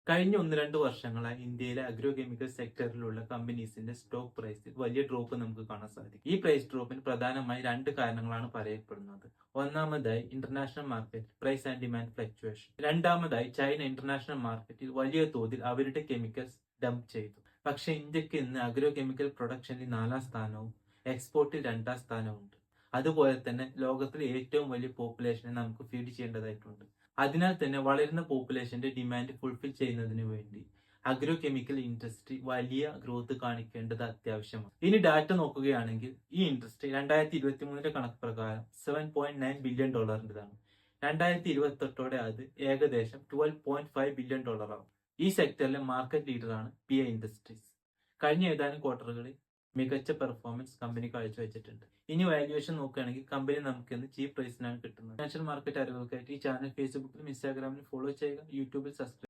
കഴിഞ്ഞ 1-2 വർഷങ്ങളായി ഇന്ത്യയിലെ അഗ്രോ കെമിക്കൽ സെക്ടറിലുള്ള കമ്പനീസിന്റെ സ്റ്റോക്ക് പ്രൈസിൽ വലിയ ഡ്രോപ്പ് നമുക്ക് കാണാൻ സാധിക്കും. ഈ പ്രൈസ് ഡ്രോപ്പിന് പ്രധാനമായി 2 കാരണങ്ങളാണ് പറയപ്പെടുന്നത്. ഒന്നാമതായി international market price and demand fluctuation. രണ്ടാമതായി ചൈന ഇന്റർനാഷണൽ മാർക്കറ്റിൽ വലിയ തോതിൽ അവരുടെ കെമിക്കൽസ് ഡംപ് ചെയ്തു. പക്ഷേ ഇന്ത്യക്ക് ഇന്ന് അഗ്രോ കെമിക്കൽ പ്രൊഡക്ഷനിൽ 4-ാം സ്ഥാനവും എക്സ്പോർട്ടിൽ 2-ാം സ്ഥാനവും ഉണ്ട്. അതുപോലെ തന്നെ ലോകത്തിലെ ഏറ്റവും വലിയ പോപ്പുലേഷനെ നമുക്ക് ഫീഡ് ചെയ്യേണ്ടതായിട്ടുണ്ട്. അതിനാൽ തന്നെ വളരുന്ന പോപ്പുലേഷന്റെ ഡിമാൻഡ് ഫുൾഫിൽ ചെയ്യുന്നതിന് വേണ്ടി അഗ്രോ കെമിക്കൽ ഇൻഡസ്ട്രി വലിയ ഗ്രോത്ത് കാണിക്കേണ്ടത് അത്യാവശ്യമാണ്. ഇനി ഡാറ്റ നോക്കുകയാണെങ്കിൽ ഈ ഇൻഡസ്ട്രി 2023 കണക്ക് പ്രകാരം $7.9 ബില്യൺ. 2028 അത് ഏകദേശം $12.5 ബില്യൺ ആവും. ഈ സെക്ടറിലെ മാർക്കറ്റ് ലീഡറാണ് PI ഇൻഡസ്ട്രീസ്. കഴിഞ്ഞ ഏതാനും ക്വാർട്ടറുകളിൽ മികച്ച പെർഫോമൻസ് കമ്പനി കാഴ്ചവെച്ചിട്ടുണ്ട്. ഇനി വാല്യുവേഷൻ നോക്കുകയാണെങ്കിൽ കമ്പനി നമുക്ക് ഇന്ന് ചീപ്പ് പ്രൈസിനാണ് കിട്ടുന്നത്. ഫിനാൻഷ്യൽ മാർക്കറ്റ് അറിവുകൾക്കായിട്ട് ഈ ചാനൽ ഫേസ്ബുക്കിലും ഇൻസ്റ്റാഗ്രാമിലും ഫോളോ ചെയ്യുക, യൂട്യൂബിൽ സബ്സ്ക്രൈബ്